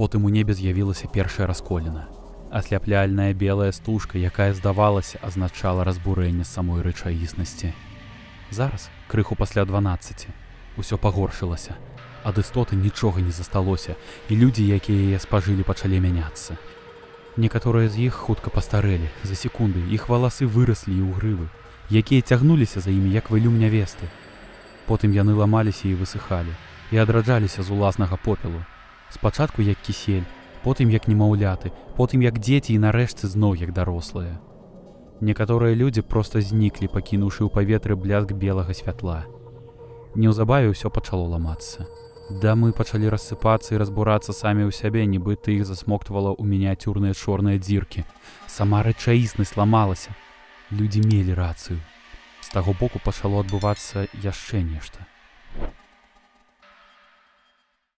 Потым у небе з'явілася першая расколіна. Асляпляльная белая стужка, якая, здавалася, азначала разбурэнне самой рэчаіснасці. Зараз, крыху пасля 12, усё пагоршылася. Ад істоты нічога не засталося, і людзі, якія яе спажылі, пачалі мяняцца. Некаторыя з іх хутка пастарэлі, за секунды іх валасы выраслі і ў грывы, якія цягнуліся за імі, як вылюм нявесты. Потым яны ламаліся і высыхалі, і адраджаліся з уласнага попелу. Спачатку як кісель, потым як немаўляты, потым як дзеці і нарэшце зноў як дарослыя. Некаторыя людзі проста зніклі, пакінуўшы ў паветры бляск белага святла. Неўзабаве ўсё пачало ламацца. Дамы пачалі рассыпацца і разбурацца самі ў сябе, нібыта іх засмоктвала ў мініяцюрныя чорныя дзіркі. Сама рэчаіснасць ламалася. Людзі мелі рацыю. З таго боку пачало адбывацца яшчэ нешта.